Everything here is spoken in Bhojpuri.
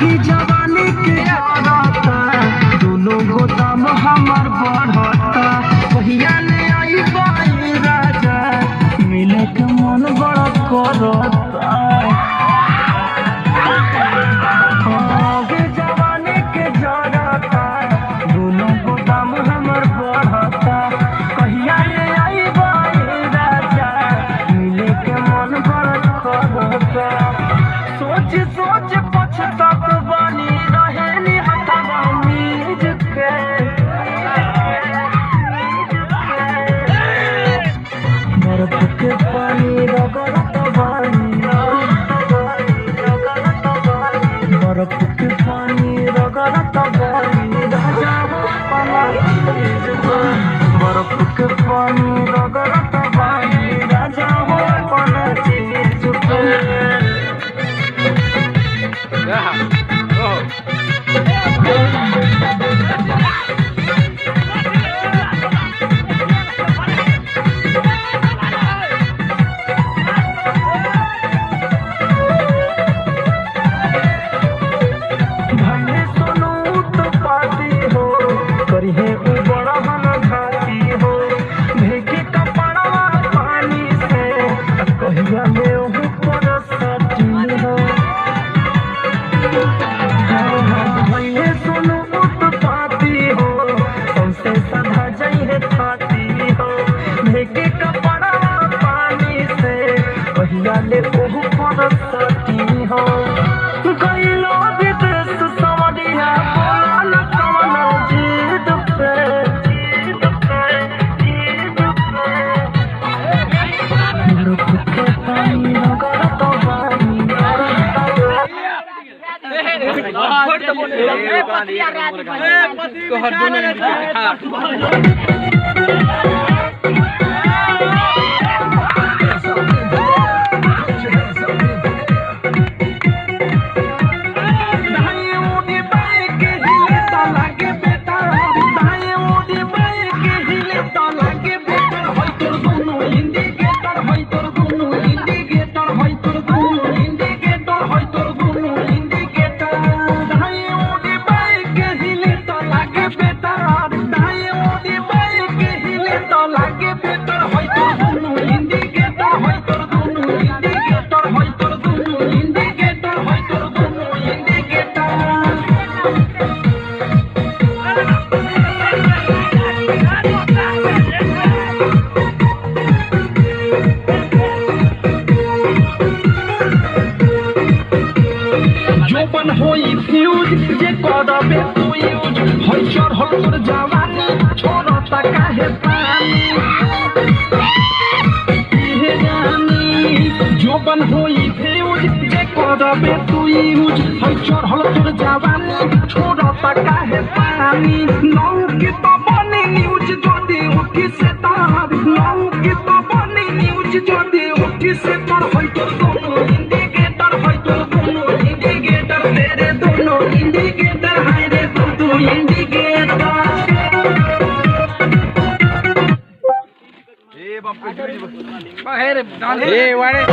आगे जवानी के जरता दोनों गोदाम हमार बढ़ता कहिया ले आई बाई राजा मिले के मन बड़ा करता आगे जवानी के जरता दोनों गोदाम हमार बढ़ता कहिया ले आई बाई राजा मिले के मन बड़ा करता सोच सोच पछतात बानी रहेनी हथवा मीज के बर्फ के पानी रगड़त बानी बर्फ के पानी रगड़त बानी राजा पना चीज बर्फ के पानी रगड़त बानी राजा पना चीज जोबन होई फ्यूज जे करबे तू यूज है चढ़ल तोर जवानी छोड़ता काहे पानी नौ की तो बनी न्यूज जदी उठी से तार नौ की तो बनी न्यूज जदी उठी से तार होई तोर दोनों इंडिकेटर होई तोर दोनों इंडिकेटर तेरे दोनों इंडिकेटर हाय रे तू इंडिकेटर ए बाप रे बाहर डाल ए वाले